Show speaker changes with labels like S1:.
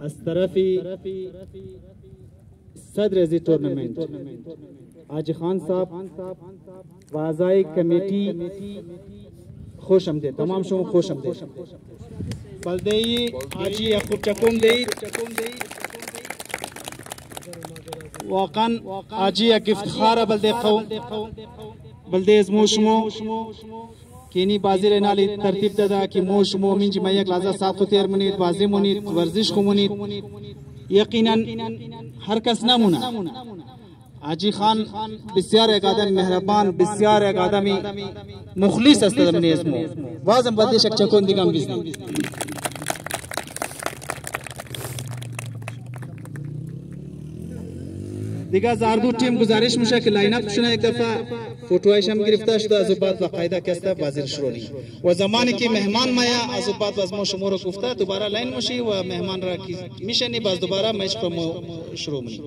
S1: از طرف صدر از تورنمنت حاجی خان صاحب و اعضای کمیتی خوش آمدید. تمام شما خوش آمدید. بلدهی حاجی یعقوب چکم دید. واقعا حاجی یک افتخار بلده قوم بلده از موشمو که اینی بازی رنالی ترتیب داده که موشمو منجی ما یک لحظه ساعت خو تیر منید بازی منید ورزش خو منید یقینا هر کس نمونه. حاجی خان بسیار یک آدم مهربان بسیار یک آدمی مخلص است من اسمو بازم بلده شک چکون دیگم بیزنی دیگه زاردو تیم گزارش میشه که لاین اپ شونه یک دفعه فوتوهایش هم گرفته شده از بعد باقاعده کسته بازی شروع و زمانی که مهمان مایا از بعد باز ما شما رو گفته دوباره لاین میشی و مهمان را میشنی باز دوباره میچ پر شروع میشی.